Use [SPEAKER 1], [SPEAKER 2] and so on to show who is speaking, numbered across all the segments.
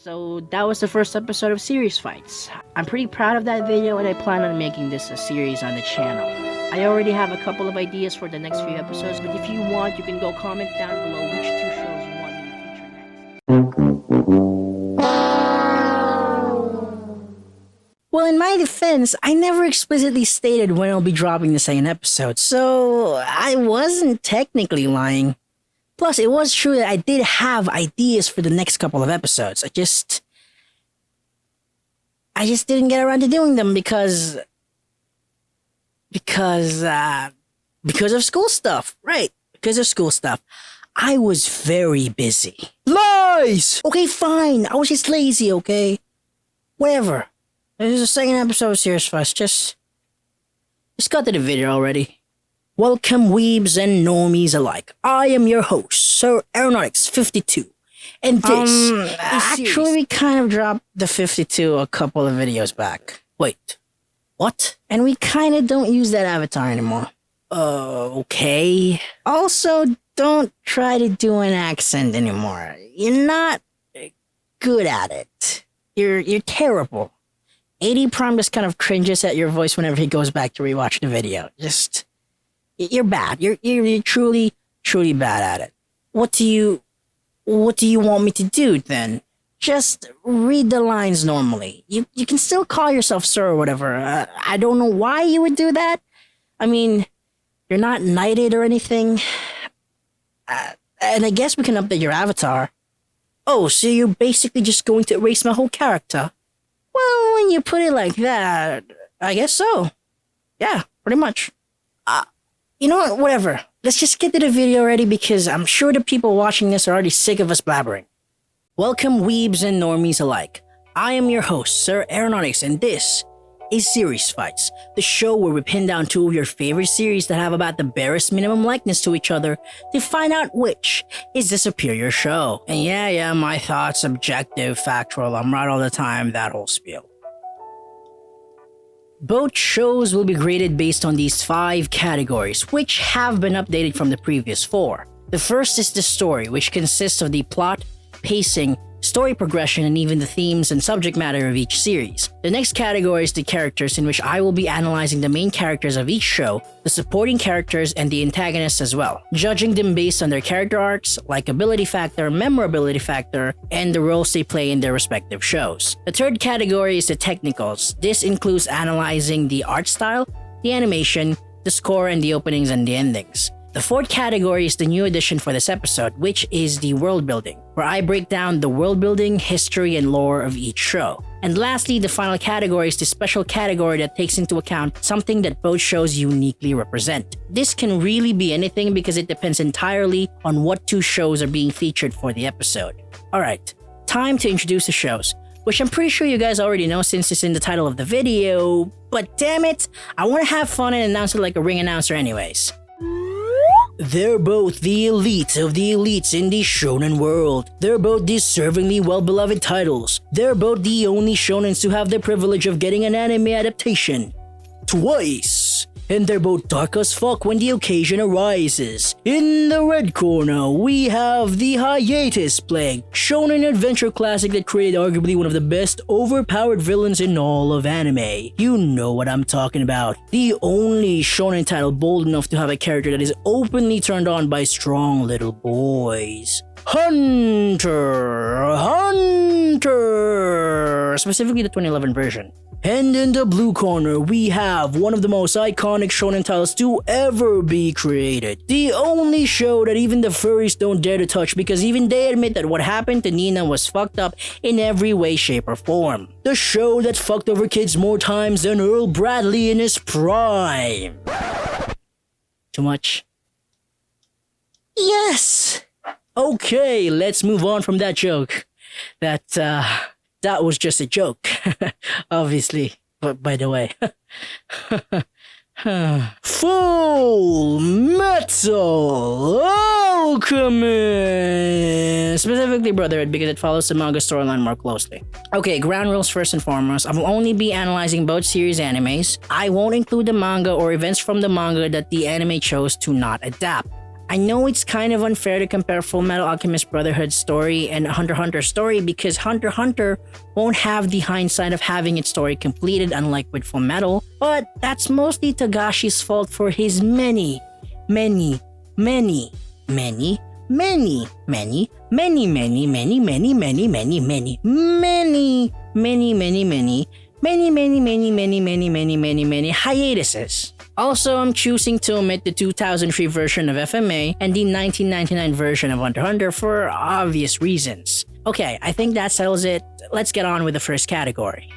[SPEAKER 1] So that was the first episode of Series Fights. I'm pretty proud of that video and I plan on making this a series on the channel. I already have a couple of ideas for the next few episodes, but if you want, you can go comment down below which two shows you want me to feature next. Well, in my defense, I never explicitly stated when I'll be dropping the second episode, so I wasn't technically lying. Plus, it was true that I did have ideas for the next couple of episodes. I just didn't get around to doing them because of school stuff. Right, because of school stuff. I was very busy. Lies! Okay, fine. I was just lazy, okay? Whatever. This is the second episode of Serious Fuss. Just got to the video already. Welcome, weebs and normies alike. I am your host, Sir Aaronoticz 52. And this actually, we kind of dropped the 52 a couple of videos back. Wait, what? And we kind of don't use that avatar anymore. Okay. Also, don't try to do an accent anymore. You're not good at it. You're terrible. 80 Prime just kind of cringes at your voice whenever he goes back to rewatch the video. You're bad. You're truly bad at it. What do you want me to do then? Just read the lines normally. You can still call yourself sir or whatever. I don't know why you would do that. I mean, you're not knighted or anything. And I guess we can update your avatar. Oh, so you're basically just going to erase my whole character? Well, when you put it like that, I guess so. Yeah, pretty much. You know what? Whatever. Let's just get to the video already because I'm sure the people watching this are already sick of us blabbering. Welcome, weebs and normies alike. I am your host, Sir Aaronoticz, and this is Series Fights, the show where we pin down two of your favorite series that have about the barest minimum likeness to each other to find out which is the superior show. And yeah, my thoughts, objective, factual, I'm right all the time, that whole spiel. Both shows will be graded based on these 5 categories, which have been updated from the previous 4. The first is the story, which consists of the plot, pacing, story progression, and even the themes and subject matter of each series. The next category is the characters, in which I will be analyzing the main characters of each show, the supporting characters, and the antagonists as well, judging them based on their character arcs, likability factor, memorability factor, and the roles they play in their respective shows. The third category is the technicals. This includes analyzing the art style, the animation, the score, and the openings and the endings. The fourth category is the new addition for this episode, which is the world building, where I break down the world building, history, and lore of each show. And lastly, the final category is the special category that takes into account something that both shows uniquely represent. This can really be anything because it depends entirely on what 2 shows are being featured for the episode. Alright, time to introduce the shows, which I'm pretty sure you guys already know since it's in the title of the video, but damn it, I want to have fun and announce it like a ring announcer anyways. They're both the elite of the elites in the shonen world. They're both deservingly well-beloved titles. They're both the only shonens to have the privilege of getting an anime adaptation. Twice! And they're both dark as fuck when the occasion arises. In the red corner, we have the Hiatus Plague, shonen adventure classic that created arguably one of the best overpowered villains in all of anime. You know what I'm talking about. The only shonen title bold enough to have a character that is openly turned on by strong little boys. Hunter! Specifically the 2011 version. And in the blue corner, we have one of the most iconic shonen titles to ever be created. The only show that even the furries don't dare to touch because even they admit that what happened to Nina was fucked up in every way, shape, or form. The show that fucked over kids more times than Earl Bradley in his prime. Too much? Yes! Okay, let's move on from that joke. That was just a joke, obviously, but by the way. Fullmetal Alchemist! Specifically Brotherhood because it follows the manga storyline more closely. Okay, ground rules first and foremost. I will only be analyzing both series animes. I won't include the manga or events from the manga that the anime chose to not adapt. I know it's kind of unfair to compare Fullmetal Alchemist Brotherhood story and Hunter x Hunter story because Hunter x Hunter won't have the hindsight of having its story completed unlike with Fullmetal, but that's mostly Togashi's fault for his many hiatuses. Also, I'm choosing to omit the 2003 version of FMA and the 1999 version of Hunter x Hunter for obvious reasons. Okay, I think that settles it. Let's get on with the first category.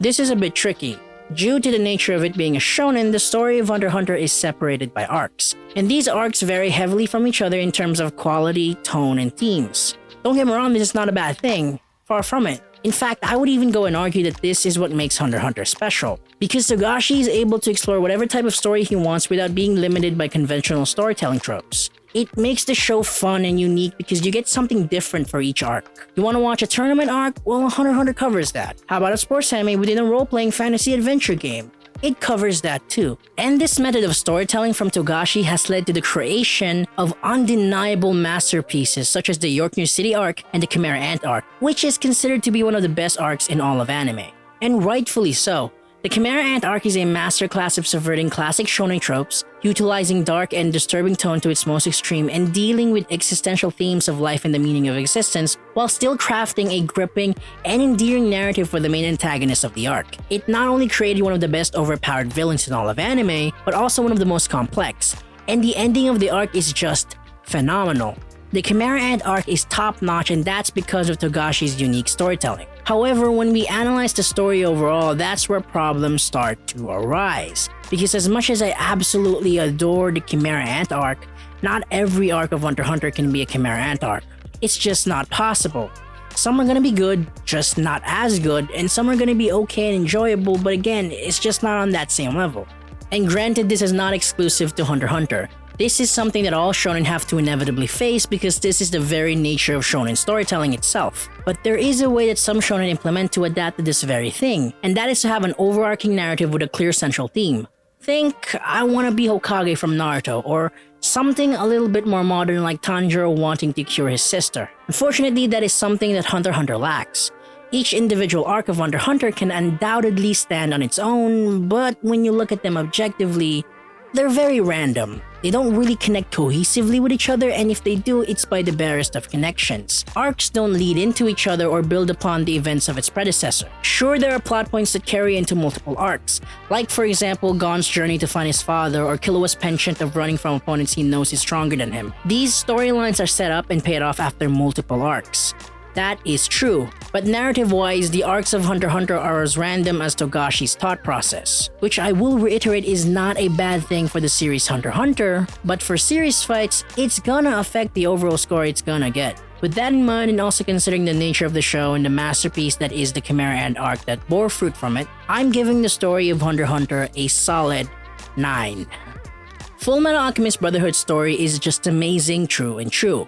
[SPEAKER 1] This is a bit tricky. Due to the nature of it being a shonen, the story of Hunter x Hunter is separated by arcs, and these arcs vary heavily from each other in terms of quality, tone, and themes. Don't get me wrong, this is not a bad thing. Far from it. In fact, I would even go and argue that this is what makes Hunter x Hunter special, because Togashi is able to explore whatever type of story he wants without being limited by conventional storytelling tropes. It makes the show fun and unique because you get something different for each arc. You want to watch a tournament arc? Well, Hunter x Hunter covers that. How about a sports anime within a role-playing fantasy adventure game? It covers that too. And this method of storytelling from Togashi has led to the creation of undeniable masterpieces such as the York New City arc and the Chimera Ant arc, which is considered to be one of the best arcs in all of anime. And rightfully so. The Chimera Ant arc is a masterclass of subverting classic shonen tropes, utilizing dark and disturbing tone to its most extreme and dealing with existential themes of life and the meaning of existence, while still crafting a gripping and endearing narrative for the main antagonist of the arc. It not only created one of the best overpowered villains in all of anime, but also one of the most complex, and the ending of the arc is just phenomenal. The Chimera Ant arc is top-notch, and that's because of Togashi's unique storytelling. However, when we analyze the story overall, that's where problems start to arise. Because as much as I absolutely adore the Chimera Ant arc, not every arc of Hunter x Hunter can be a Chimera Ant arc. It's just not possible. Some are gonna be good, just not as good, and some are gonna be okay and enjoyable, but again, it's just not on that same level. And granted, this is not exclusive to Hunter x Hunter. This is something that all shonen have to inevitably face because this is the very nature of shonen storytelling itself. But there is a way that some shonen implement to adapt to this very thing, and that is to have an overarching narrative with a clear central theme. Think, I want to be Hokage from Naruto, or something a little bit more modern like Tanjiro wanting to cure his sister. Unfortunately, that is something that Hunter x Hunter lacks. Each individual arc of Hunter x Hunter can undoubtedly stand on its own, but when you look at them objectively, they're very random. They don't really connect cohesively with each other, and if they do, it's by the barest of connections. Arcs don't lead into each other or build upon the events of its predecessor. Sure, there are plot points that carry into multiple arcs, like for example Gon's journey to find his father or Killua's penchant of running from opponents he knows is stronger than him. These storylines are set up and paid off after multiple arcs. That is true, but narrative-wise, the arcs of Hunter x Hunter are as random as Togashi's thought process, which I will reiterate is not a bad thing for the series Hunter x Hunter, but for series fights, it's gonna affect the overall score it's gonna get. With that in mind, and also considering the nature of the show and the masterpiece that is the Chimera Ant arc that bore fruit from it, I'm giving the story of Hunter x Hunter a solid 9. Fullmetal Alchemist Brotherhood story is just amazing, true and true.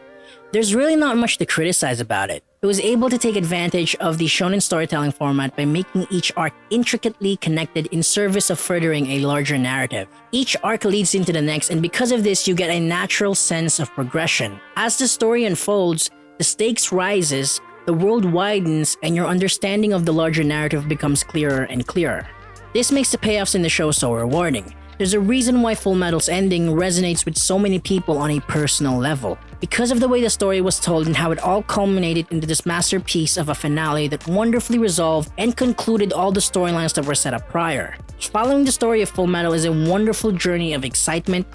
[SPEAKER 1] There's really not much to criticize about it. It was able to take advantage of the shonen storytelling format by making each arc intricately connected in service of furthering a larger narrative. Each arc leads into the next, and because of this, you get a natural sense of progression. As the story unfolds, the stakes rises, the world widens, and your understanding of the larger narrative becomes clearer and clearer. This makes the payoffs in the show so rewarding. There's a reason why Fullmetal's ending resonates with so many people on a personal level. Because of the way the story was told and how it all culminated into this masterpiece of a finale that wonderfully resolved and concluded all the storylines that were set up prior. Following the story of Fullmetal is a wonderful journey of excitement,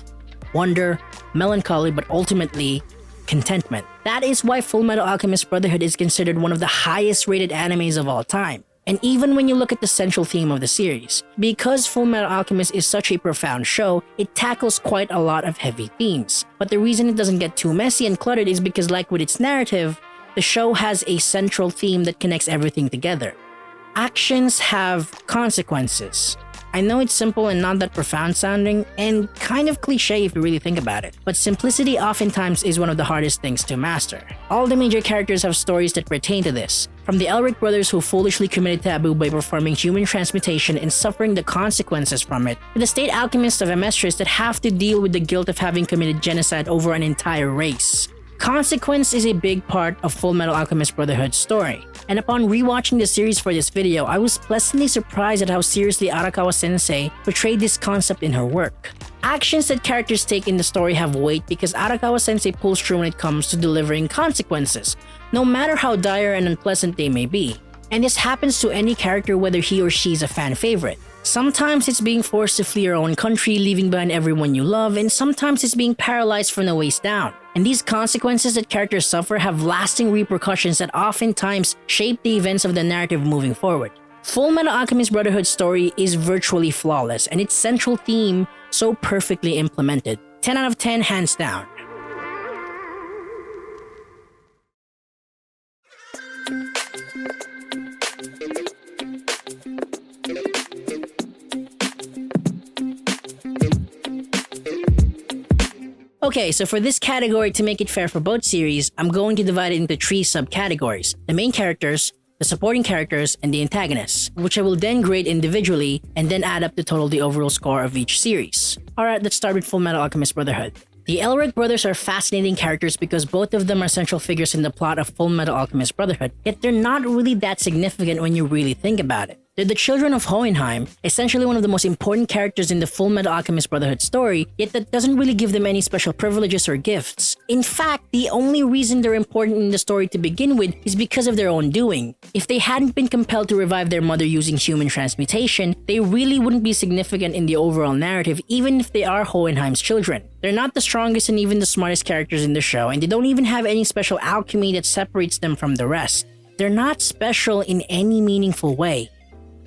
[SPEAKER 1] wonder, melancholy, but ultimately, contentment. That is why Fullmetal Alchemist Brotherhood is considered one of the highest rated animes of all time. And even when you look at the central theme of the series, because Fullmetal Alchemist is such a profound show, it tackles quite a lot of heavy themes. But the reason it doesn't get too messy and cluttered is because, like with its narrative, the show has a central theme that connects everything together. Actions have consequences. I know it's simple and not that profound sounding, and kind of cliche if you really think about it, but simplicity oftentimes is one of the hardest things to master. All the major characters have stories that pertain to this, from the Elric brothers who foolishly committed taboo by performing human transmutation and suffering the consequences from it, to the state alchemists of Amestris that have to deal with the guilt of having committed genocide over an entire race. Consequence is a big part of Fullmetal Alchemist Brotherhood's story, and upon rewatching the series for this video, I was pleasantly surprised at how seriously Arakawa-sensei portrayed this concept in her work. Actions that characters take in the story have weight because Arakawa-sensei pulls through when it comes to delivering consequences, no matter how dire and unpleasant they may be. And this happens to any character whether he or she is a fan favorite. Sometimes it's being forced to flee your own country, leaving behind everyone you love, and sometimes it's being paralyzed from the waist down. And these consequences that characters suffer have lasting repercussions that oftentimes shape the events of the narrative moving forward. Fullmetal Alchemist Brotherhood's story is virtually flawless, and its central theme so perfectly implemented. 10 out of 10 hands down. Okay, so for this category, to make it fair for both series, I'm going to divide it into 3 subcategories: the main characters, the supporting characters, and the antagonists, which I will then grade individually and then add up to total the overall score of each series. Alright, let's start with Fullmetal Alchemist Brotherhood. The Elric brothers are fascinating characters because both of them are central figures in the plot of Fullmetal Alchemist Brotherhood, yet they're not really that significant when you really think about it. They're the children of Hohenheim, essentially one of the most important characters in the Fullmetal Alchemist Brotherhood story, yet that doesn't really give them any special privileges or gifts. In fact, the only reason they're important in the story to begin with is because of their own doing. If they hadn't been compelled to revive their mother using human transmutation, they really wouldn't be significant in the overall narrative, even if they are Hohenheim's children. They're not the strongest and even the smartest characters in the show, and they don't even have any special alchemy that separates them from the rest. They're not special in any meaningful way.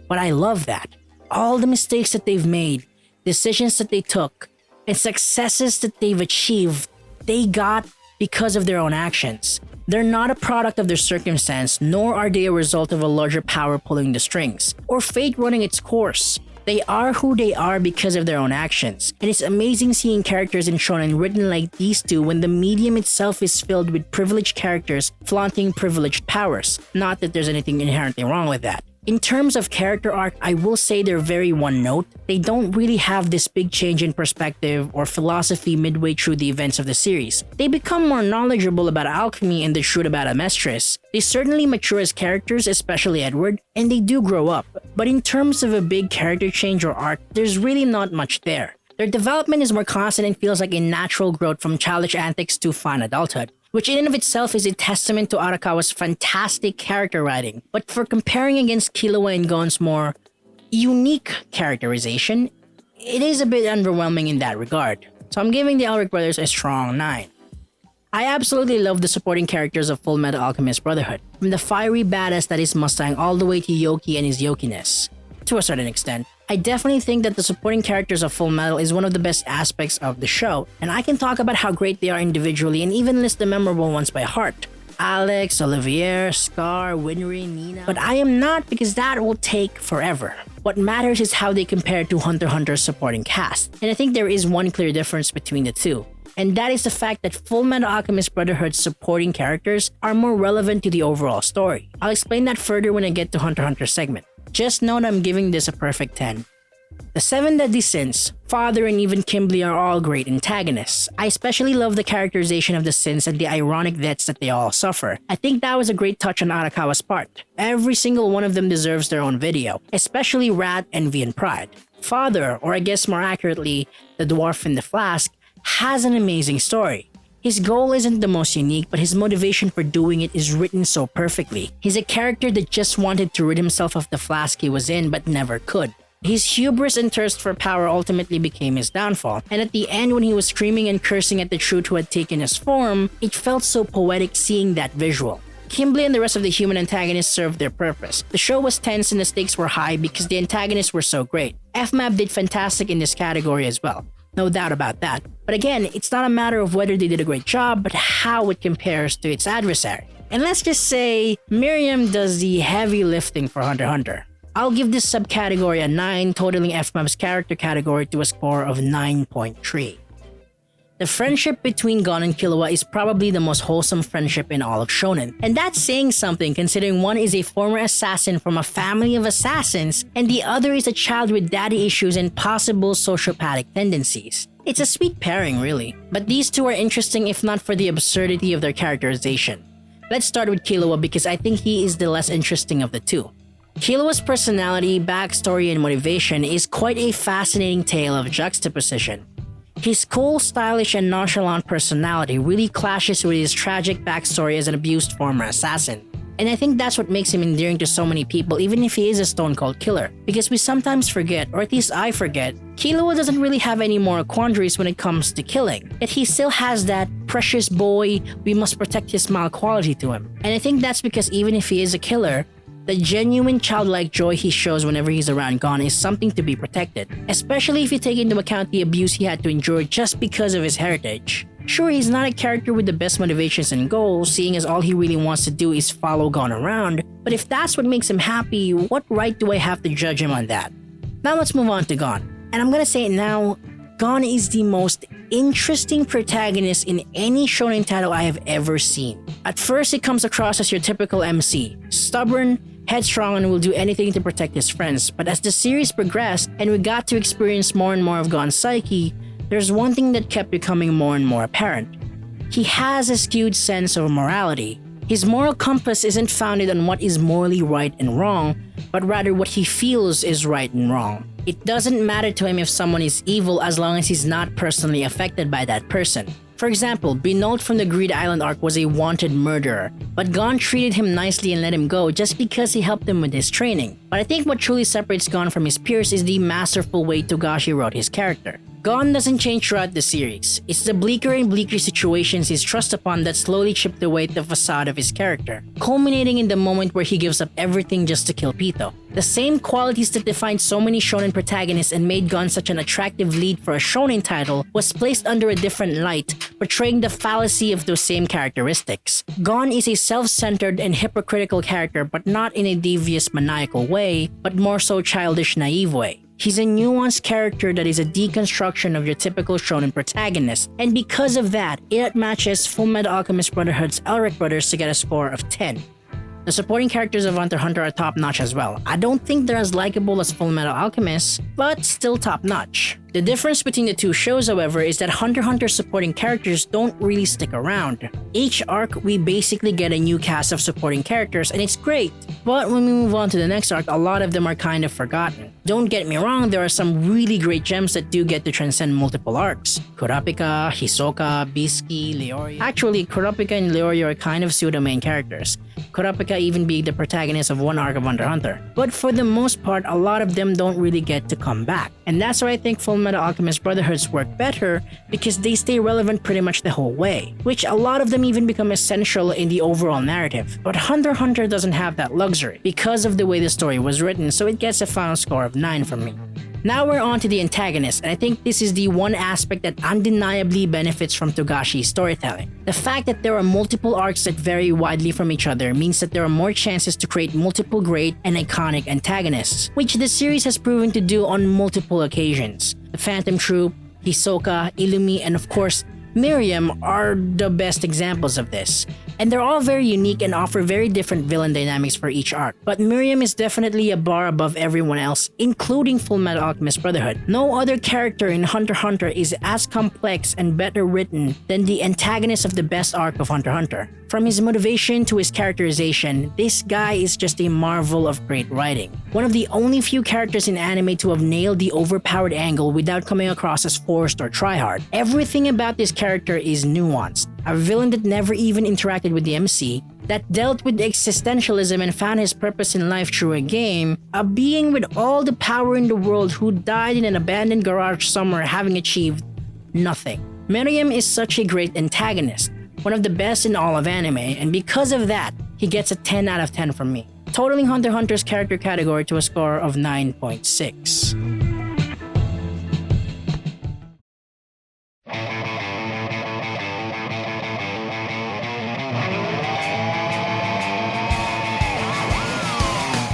[SPEAKER 1] But I love that. All the mistakes that they've made, decisions that they took, and successes that they've achieved, they got because of their own actions. They're not a product of their circumstance, nor are they a result of a larger power pulling the strings, or fate running its course. They are who they are because of their own actions, and it's amazing seeing characters in shonen written like these two when the medium itself is filled with privileged characters flaunting privileged powers. Not that there's anything inherently wrong with that. In terms of character arc, I will say they're very one note. They don't really have this big change in perspective or philosophy midway through the events of the series. They become more knowledgeable about alchemy and the truth about Amestris. They certainly mature as characters, especially Edward, and they do grow up. But in terms of a big character change or arc, there's really not much there. Their development is more constant and feels like a natural growth from childish antics to fine adulthood, which in and of itself is a testament to Arakawa's fantastic character writing. But for comparing against Killua and Gon's more unique characterization, it is a bit underwhelming in that regard. So I'm giving the Elric brothers a strong 9. I absolutely love the supporting characters of Fullmetal Alchemist Brotherhood, from the fiery badass that is Mustang all the way to Yoki and his yokiness. To a certain extent, I definitely think that the supporting characters of Fullmetal is one of the best aspects of the show, and I can talk about how great they are individually and even list the memorable ones by heart. Alex, Olivier, Scar, Winry, Nina. But I am not, because that will take forever. What matters is how they compare to Hunter x Hunter's supporting cast, and I think there is one clear difference between the two. And that is the fact that Fullmetal Alchemist Brotherhood's supporting characters are more relevant to the overall story. I'll explain that further when I get to Hunter x Hunter segment. Just note I'm giving this a perfect 10. The 7 Deadly Sins, Father, and even Kimberly are all great antagonists. I especially love the characterization of the sins and the ironic deaths that they all suffer. I think that was a great touch on Arakawa's part. Every single one of them deserves their own video, especially Rat, Envy, and Pride. Father, or I guess more accurately, the Dwarf in the Flask, has an amazing story. His goal isn't the most unique, but his motivation for doing it is written so perfectly. He's a character that just wanted to rid himself of the flask he was in but never could. His hubris and thirst for power ultimately became his downfall, and at the end when he was screaming and cursing at the truth who had taken his form, it felt so poetic seeing that visual. Kimberly and the rest of the human antagonists served their purpose. The show was tense and the stakes were high because the antagonists were so great. FMAP did fantastic in this category as well. No doubt about that. But again, it's not a matter of whether they did a great job, but how it compares to its adversary. And let's just say, Miriam does the heavy lifting for Hunter x Hunter. I'll give this subcategory a 9, totaling FMAP's character category to a score of 9.3. The friendship between Gon and Killua is probably the most wholesome friendship in all of shonen. And that's saying something considering one is a former assassin from a family of assassins and the other is a child with daddy issues and possible sociopathic tendencies. It's a sweet pairing really, but these two are interesting if not for the absurdity of their characterization. Let's start with Killua because I think he is the less interesting of the two. Killua's personality, backstory, and motivation is quite a fascinating tale of juxtaposition. His cool, stylish, and nonchalant personality really clashes with his tragic backstory as an abused former assassin. And I think that's what makes him endearing to so many people even if he is a stone-cold killer. Because we sometimes forget, or at least I forget, Killua doesn't really have any moral quandaries when it comes to killing. Yet he still has that precious boy, we must protect his smile quality to him. And I think that's because even if he is a killer, the genuine childlike joy he shows whenever he's around Gon is something to be protected, especially if you take into account the abuse he had to endure just because of his heritage. Sure, he's not a character with the best motivations and goals, seeing as all he really wants to do is follow Gon around, but if that's what makes him happy, what right do I have to judge him on that? Now let's move on to Gon. And I'm gonna say it now, Gon is the most interesting protagonist in any shonen title I have ever seen. At first, he comes across as your typical MC, stubborn, headstrong, and will do anything to protect his friends. But as the series progressed and we got to experience more and more of Gon's psyche, there's one thing that kept becoming more and more apparent. He has a skewed sense of morality. His moral compass isn't founded on what is morally right and wrong, but rather what he feels is right and wrong. It doesn't matter to him if someone is evil as long as he's not personally affected by that person. For example, Binold from the Greed Island arc was a wanted murderer, but Gon treated him nicely and let him go just because he helped him with his training. But I think what truly separates Gon from his peers is the masterful way Togashi wrote his character. Gon doesn't change throughout the series. It's the bleaker and bleaker situations he's thrust upon that slowly chip away the facade of his character, culminating in the moment where he gives up everything just to kill Pito. The same qualities that defined so many shonen protagonists and made Gon such an attractive lead for a shonen title was placed under a different light, portraying the fallacy of those same characteristics. Gon is a self-centered and hypocritical character, but not in a devious maniacal way, but more so childish naive way. He's a nuanced character that is a deconstruction of your typical shonen protagonist, and because of that, it matches Fullmetal Alchemist Brotherhood's Elric brothers to get a score of 10. The supporting characters of Hunter x Hunter are top-notch as well. I don't think they're as likable as Fullmetal Alchemist, but still top-notch. The difference between the two shows, however, is that Hunter x Hunter's supporting characters don't really stick around. Each arc, we basically get a new cast of supporting characters, and it's great. But when we move on to the next arc, a lot of them are kind of forgotten. Don't get me wrong, there are some really great gems that do get to transcend multiple arcs. Kurapika, Hisoka, Bisky, Leorio. Actually, Kurapika and Leorio are kind of pseudo-main characters. Kurapika even being the protagonist of one arc of Hunter x Hunter. But for the most part, a lot of them don't really get to come back. And that's why I think Fullmetal Alchemist Brotherhoods work better because they stay relevant pretty much the whole way, which a lot of them even become essential in the overall narrative. But Hunter x Hunter doesn't have that luxury because of the way the story was written, so it gets a final score of 9 from me. Now we're on to the antagonist, and I think this is the one aspect that undeniably benefits from Togashi's storytelling. The fact that there are multiple arcs that vary widely from each other means that there are more chances to create multiple great and iconic antagonists, which the series has proven to do on multiple occasions. The Phantom Troop, Hisoka, Illumi, and of course, Miriam are the best examples of this. And they're all very unique and offer very different villain dynamics for each arc. But Miriam is definitely a bar above everyone else, including Fullmetal Alchemist Brotherhood. No other character in Hunter x Hunter is as complex and better written than the antagonist of the best arc of Hunter x Hunter. From his motivation to his characterization, this guy is just a marvel of great writing. One of the only few characters in anime to have nailed the overpowered angle without coming across as forced or tryhard. Everything about this character is nuanced. A villain that never even interacted with the MC, that dealt with existentialism and found his purpose in life through a game, a being with all the power in the world who died in an abandoned garage somewhere having achieved nothing. Miriam is such a great antagonist, one of the best in all of anime, and because of that, he gets a 10 out of 10 from me, totaling Hunter x Hunter's character category to a score of 9.6.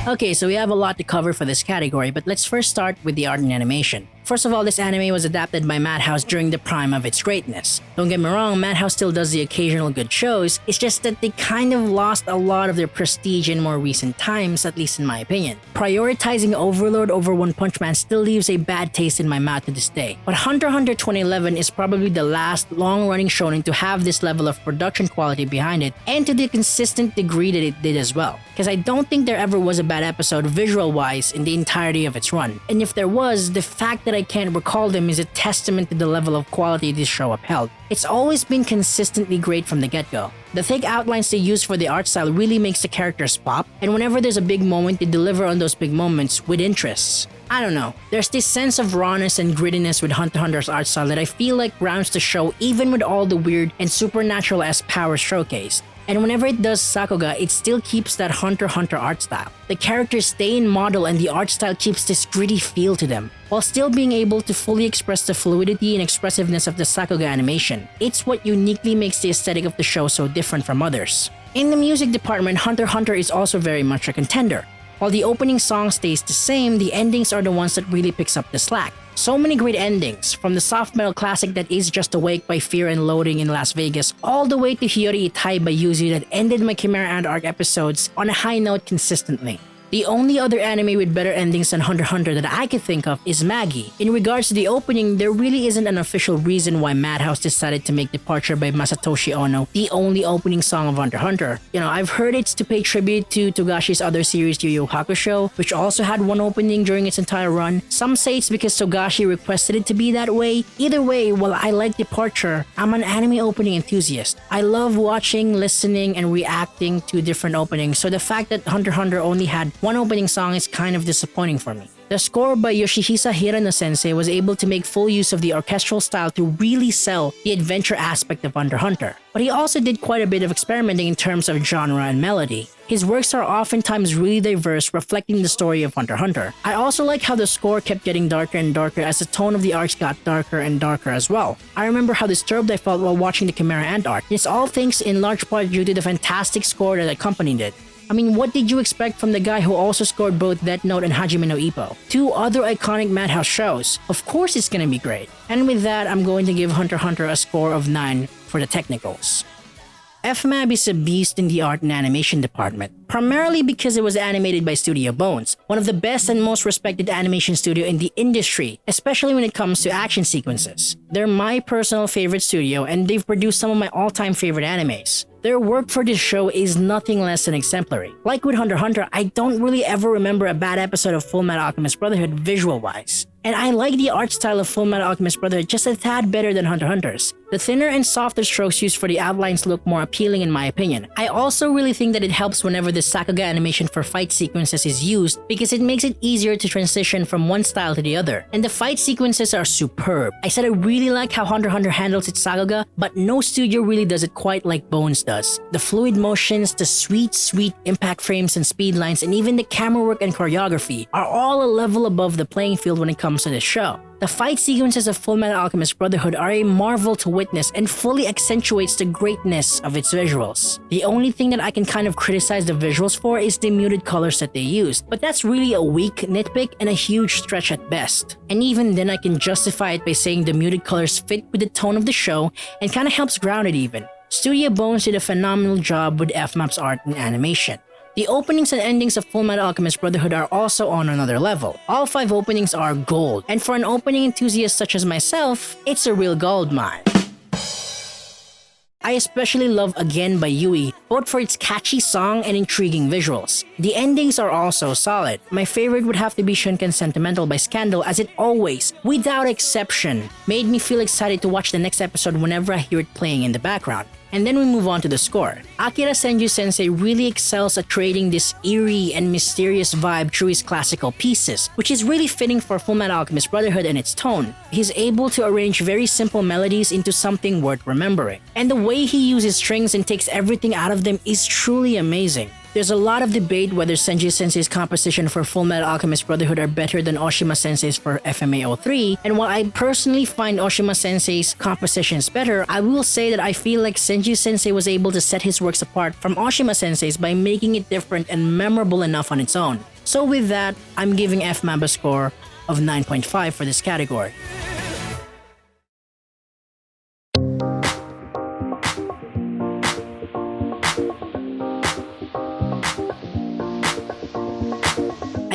[SPEAKER 1] Okay, so we have a lot to cover for this category, but let's first start with the art and animation. First of all, this anime was adapted by Madhouse during the prime of its greatness. Don't get me wrong, Madhouse still does the occasional good shows, it's just that they kind of lost a lot of their prestige in more recent times, at least in my opinion. Prioritizing Overlord over One Punch Man still leaves a bad taste in my mouth to this day. But Hunter x Hunter 2011 is probably the last long-running shonen to have this level of production quality behind it, and to the consistent degree that it did as well. Because I don't think there ever was a bad episode visual-wise in the entirety of its run. And if there was, the fact that I can't recall them is a testament to the level of quality this show upheld. It's always been consistently great from the get-go. The thick outlines they use for the art style really makes the characters pop, and whenever there's a big moment, they deliver on those big moments with interests. I don't know, there's this sense of rawness and grittiness with Hunter x Hunter's art style that I feel like grounds the show even with all the weird and supernatural-esque powers showcased. And whenever it does Sakuga, it still keeps that Hunter x Hunter art style. The characters stay in model and the art style keeps this gritty feel to them, while still being able to fully express the fluidity and expressiveness of the Sakuga animation. It's what uniquely makes the aesthetic of the show so different from others. In the music department, Hunter x Hunter is also very much a contender. While the opening song stays the same, the endings are the ones that really picks up the slack. So many great endings, from the soft metal classic that is Just Awake by Fear and Loathing in Las Vegas, all the way to Hiyori Itai by Yuzu that ended my Chimera Ant arc episodes on a high note consistently. The only other anime with better endings than Hunter x Hunter that I could think of is Maggie. In regards to the opening, there really isn't an official reason why Madhouse decided to make Departure by Masatoshi Ono the only opening song of Hunter x Hunter. You know, I've heard it's to pay tribute to Togashi's other series Yu Yu Hakusho, which also had one opening during its entire run. Some say it's because Togashi requested it to be that way. Either way, while I like Departure, I'm an anime opening enthusiast. I love watching, listening, and reacting to different openings, so the fact that Hunter x Hunter only had one opening song is kind of disappointing for me. The score by Yoshihisa Hirano-sensei was able to make full use of the orchestral style to really sell the adventure aspect of Hunter x Hunter. But he also did quite a bit of experimenting in terms of genre and melody. His works are oftentimes really diverse, reflecting the story of Hunter x Hunter. I also like how the score kept getting darker and darker as the tone of the arcs got darker and darker as well. I remember how disturbed I felt while watching the Chimera Ant arc. It's all thanks in large part due to the fantastic score that accompanied it. I mean, what did you expect from the guy who also scored both Death Note and Hajime no Ippo? Two other iconic Madhouse shows. Of course it's gonna be great. And with that, I'm going to give Hunter x Hunter a score of 9 for the technicals. FMAB is a beast in the art and animation department, primarily because it was animated by Studio Bones, one of the best and most respected animation studio in the industry, especially when it comes to action sequences. They're my personal favorite studio, and they've produced some of my all-time favorite animes. Their work for this show is nothing less than exemplary. Like with Hunter x Hunter, I don't really ever remember a bad episode of Fullmetal Alchemist Brotherhood visual-wise. And I like the art style of Fullmetal Alchemist Brotherhood just a tad better than Hunter x Hunter's. The thinner and softer strokes used for the outlines look more appealing in my opinion. I also really think that it helps whenever the Sakuga animation for fight sequences is used because it makes it easier to transition from one style to the other. And the fight sequences are superb. I said I really like how Hunter x Hunter handles its Sakuga, but no studio really does it quite like Bones does. The fluid motions, the sweet impact frames and speed lines, and even the camera work and choreography are all a level above the playing field when it comes to this show. The fight sequences of Fullmetal Alchemist Brotherhood are a marvel to witness and fully accentuates the greatness of its visuals. The only thing that I can kind of criticize the visuals for is the muted colors that they used, but that's really a weak nitpick and a huge stretch at best. And even then I can justify it by saying the muted colors fit with the tone of the show and kind of helps ground it even. Studio Bones did a phenomenal job with FMAP's art and animation. The openings and endings of Fullmetal Alchemist Brotherhood are also on another level. All 5 openings are gold, and for an opening enthusiast such as myself, it's a real gold mine. I especially love Again by Yui, both for its catchy song and intriguing visuals. The endings are also solid. My favorite would have to be Shunken Sentimental by Scandal, as it always, without exception, made me feel excited to watch the next episode whenever I hear it playing in the background. And then we move on to the score. Akira Senju Sensei really excels at creating this eerie and mysterious vibe through his classical pieces, which is really fitting for Fullmetal Alchemist Brotherhood and its tone. He's able to arrange very simple melodies into something worth remembering. And the way he uses strings and takes everything out of them is truly amazing. There's a lot of debate whether Senju Sensei's composition for Fullmetal Alchemist Brotherhood are better than Oshima Sensei's for FMA03, and while I personally find Oshima Sensei's compositions better, I will say that I feel like Senju Sensei was able to set his works apart from Oshima Sensei's by making it different and memorable enough on its own. So with that, I'm giving FMAB a score of 9.5 for this category.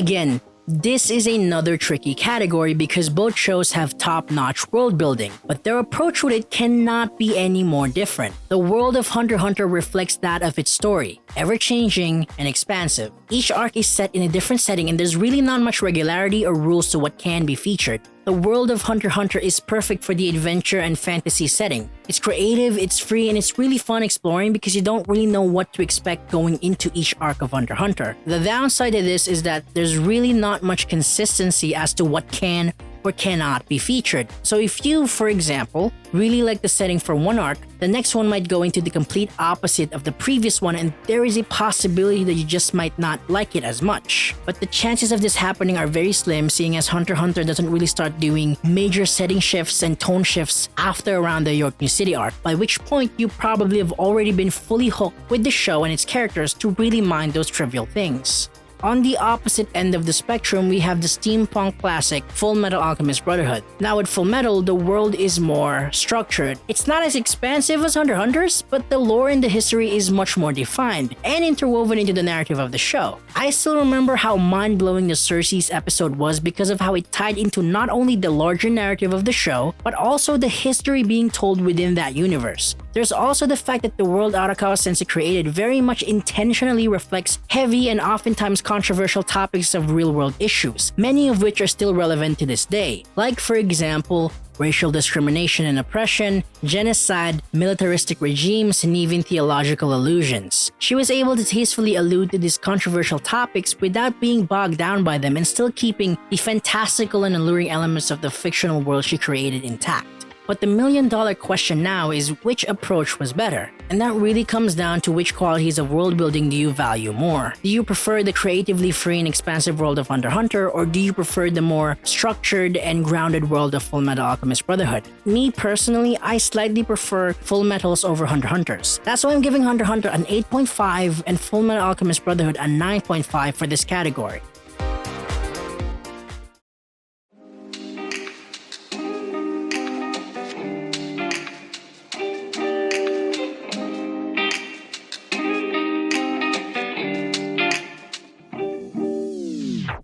[SPEAKER 1] Again, this is another tricky category because both shows have top-notch world building, but their approach with it cannot be any more different. The world of Hunter x Hunter reflects that of its story, ever-changing and expansive. Each arc is set in a different setting and there's really not much regularity or rules to what can be featured. The world of Hunter x Hunter is perfect for the adventure and fantasy setting. It's creative, it's free, and it's really fun exploring because you don't really know what to expect going into each arc of Hunter x Hunter. The downside of this is that there's really not much consistency as to what can or cannot be featured. So if you, for example, really like the setting for one arc, the next one might go into the complete opposite of the previous one and there is a possibility that you just might not like it as much. But the chances of this happening are very slim, seeing as Hunter x Hunter doesn't really start doing major setting shifts and tone shifts after around the York New City arc, by which point you probably have already been fully hooked with the show and its characters to really mind those trivial things. On the opposite end of the spectrum, we have the steampunk classic Fullmetal Alchemist Brotherhood. Now with Fullmetal, the world is more structured. It's not as expansive as Hunter x Hunter's, but the lore and the history is much more defined and interwoven into the narrative of the show. I still remember how mind-blowing the Cersei's episode was because of how it tied into not only the larger narrative of the show, but also the history being told within that universe. There's also the fact that the world Arakawa Sensei created very much intentionally reflects heavy and oftentimes controversial topics of real-world issues, many of which are still relevant to this day. Like, for example, racial discrimination and oppression, genocide, militaristic regimes, and even theological allusions. She was able to tastefully allude to these controversial topics without being bogged down by them and still keeping the fantastical and alluring elements of the fictional world she created intact. But the million-dollar question now is which approach was better? And that really comes down to which qualities of world building do you value more? Do you prefer the creatively free and expansive world of Hunter x Hunter, or do you prefer the more structured and grounded world of Fullmetal Alchemist Brotherhood? Me personally, I slightly prefer Fullmetals over Hunter x Hunters. That's why I'm giving Hunter x Hunter an 8.5 and Fullmetal Alchemist Brotherhood a 9.5 for this category.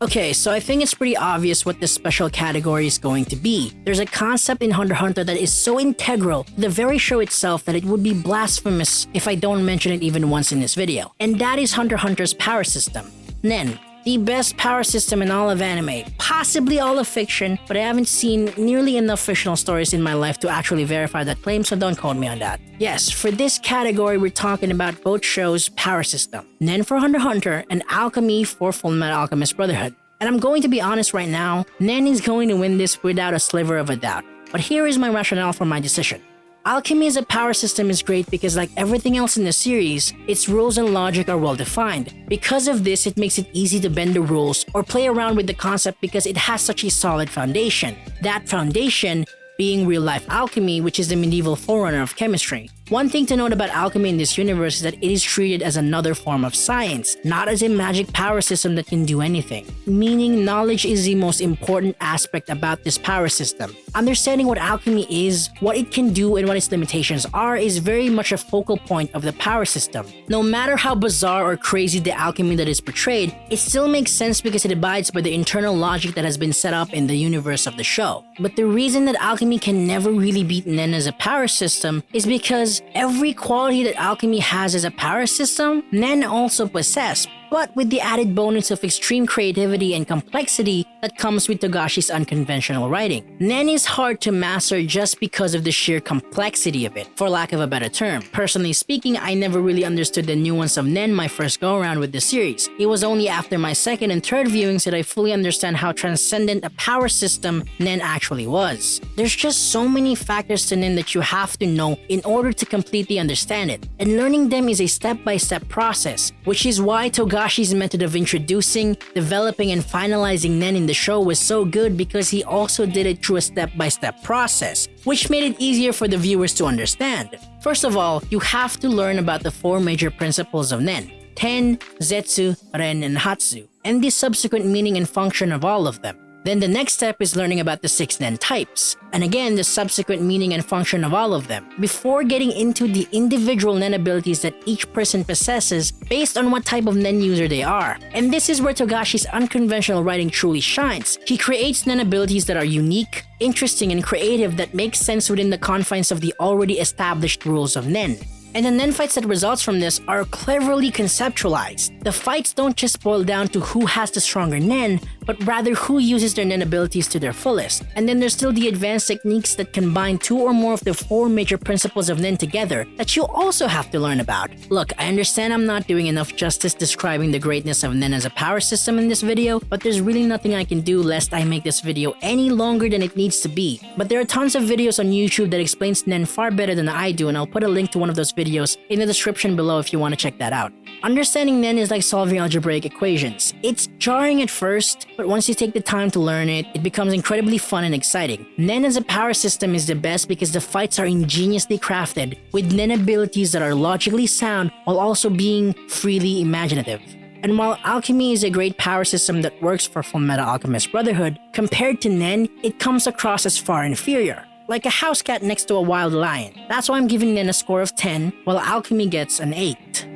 [SPEAKER 1] Okay, so I think it's pretty obvious what this special category is going to be. There's a concept in Hunter x Hunter that is so integral to the very show itself that it would be blasphemous if I don't mention it even once in this video. And that is Hunter x Hunter's power system, Nen. The best power system in all of anime, possibly all of fiction, but I haven't seen nearly enough fictional stories in my life to actually verify that claim, so don't quote me on that. Yes, for this category, we're talking about both shows' power system, Nen for Hunter x Hunter and Alchemy for Fullmetal Alchemist Brotherhood. And I'm going to be honest right now, Nen is going to win this without a sliver of a doubt. But here is my rationale for my decision. Alchemy as a power system is great because, like everything else in the series, its rules and logic are well defined. Because of this, it makes it easy to bend the rules or play around with the concept because it has such a solid foundation. That foundation being real-life alchemy, which is the medieval forerunner of chemistry. One thing to note about alchemy in this universe is that it is treated as another form of science, not as a magic power system that can do anything. Meaning, knowledge is the most important aspect about this power system. Understanding what alchemy is, what it can do, and what its limitations are is very much a focal point of the power system. No matter how bizarre or crazy the alchemy that is portrayed, it still makes sense because it abides by the internal logic that has been set up in the universe of the show. But the reason that alchemy can never really beat Nen as a power system is because every quality that alchemy has as a power system, Nen also possesses, but with the added bonus of extreme creativity and complexity that comes with Togashi's unconventional writing. Nen is hard to master just because of the sheer complexity of it, for lack of a better term. Personally speaking, I never really understood the nuance of Nen my first go around with the series. It was only after my second and third viewings that I fully understand how transcendent a power system Nen actually was. There's just so many factors to Nen that you have to know in order to completely understand it, and learning them is a step-by-step process, which is why Togashi's method of introducing, developing, and finalizing Nen in the show was so good, because he also did it through a step-by-step process, which made it easier for the viewers to understand. First of all, you have to learn about the 4 major principles of Nen: Ten, Zetsu, Ren, and Hatsu, and the subsequent meaning and function of all of them. Then the next step is learning about the 6 Nen types, and again the subsequent meaning and function of all of them, before getting into the individual Nen abilities that each person possesses based on what type of Nen user they are. And this is where Togashi's unconventional writing truly shines. He creates Nen abilities that are unique, interesting, and creative that make sense within the confines of the already established rules of Nen. And the Nen fights that results from this are cleverly conceptualized. The fights don't just boil down to who has the stronger Nen, but rather who uses their Nen abilities to their fullest. And then there's still the advanced techniques that combine 2 or more of the 4 major principles of Nen together that you also have to learn about. Look, I understand I'm not doing enough justice describing the greatness of Nen as a power system in this video, but there's really nothing I can do lest I make this video any longer than it needs to be. But there are tons of videos on YouTube that explains Nen far better than I do, and I'll put a link to one of those videos in the description below if you want to check that out. Understanding Nen is like solving algebraic equations. It's jarring at first, but once you take the time to learn it, it becomes incredibly fun and exciting. Nen as a power system is the best because the fights are ingeniously crafted, with Nen abilities that are logically sound while also being freely imaginative. And while alchemy is a great power system that works for Fullmetal Alchemist Brotherhood, compared to Nen, it comes across as far inferior. Like a house cat next to a wild lion. That's why I'm giving Nen a score of 10, while alchemy gets an 8.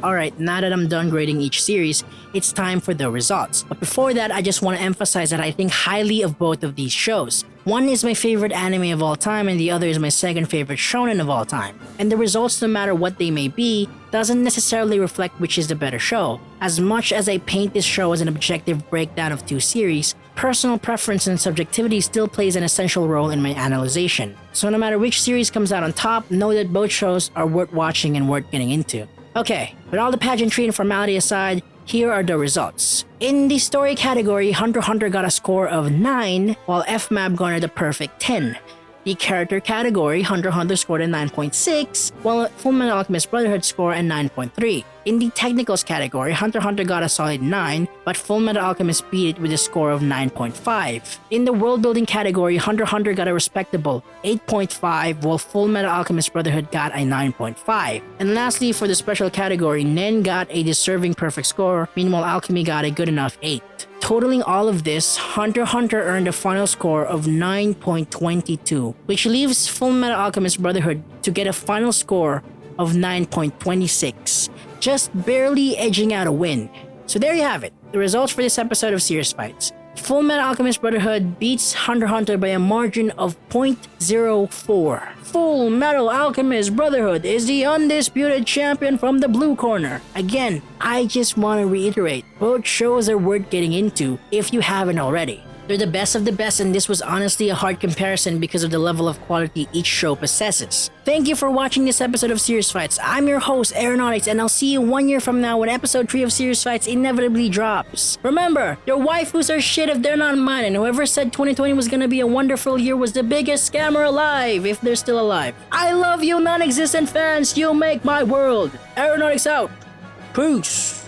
[SPEAKER 1] Alright, now that I'm done grading each series, it's time for the results. But before that, I just want to emphasize that I think highly of both of these shows. One is my favorite anime of all time, and the other is my second favorite shonen of all time. And the results, no matter what they may be, doesn't necessarily reflect which is the better show. As much as I paint this show as an objective breakdown of 2 series, personal preference and subjectivity still plays an essential role in my analyzation. So no matter which series comes out on top, know that both shows are worth watching and worth getting into. Okay, with all the pageantry and formality aside, here are the results. In the story category, Hunter x Hunter got a score of 9, while FMAB garnered a perfect 10. The character category, Hunter x Hunter scored a 9.6, while Fullmetal Alchemist Brotherhood scored a 9.3. In the technicals category, Hunter x Hunter got a solid 9, but Fullmetal Alchemist beat it with a score of 9.5. In the world building category, Hunter x Hunter got a respectable 8.5, while Fullmetal Alchemist Brotherhood got a 9.5. And lastly, for the special category, Nen got a deserving perfect score, meanwhile Alchemy got a good enough 8. Totaling all of this, Hunter x Hunter earned a final score of 9.22, which leaves Fullmetal Alchemist Brotherhood to get a final score of 9.26, just barely edging out a win. So there you have it, the results for this episode of Serious Fights. Fullmetal Alchemist Brotherhood beats Hunter x Hunter by a margin of 0.04. Fullmetal Alchemist Brotherhood is the undisputed champion from the blue corner. Again, I just want to reiterate, both shows are worth getting into if you haven't already. They're the best of the best, and this was honestly a hard comparison because of the level of quality each show possesses. Thank you for watching this episode of Serious Fights. I'm your host, Aaronoticz, and I'll see you 1 year from now when episode 3 of Serious Fights inevitably drops. Remember, your waifus are shit if they're not mine, and whoever said 2020 was gonna be a wonderful year was the biggest scammer alive, if they're still alive. I love you non-existent fans, you make my world. Aaronoticz out. Peace.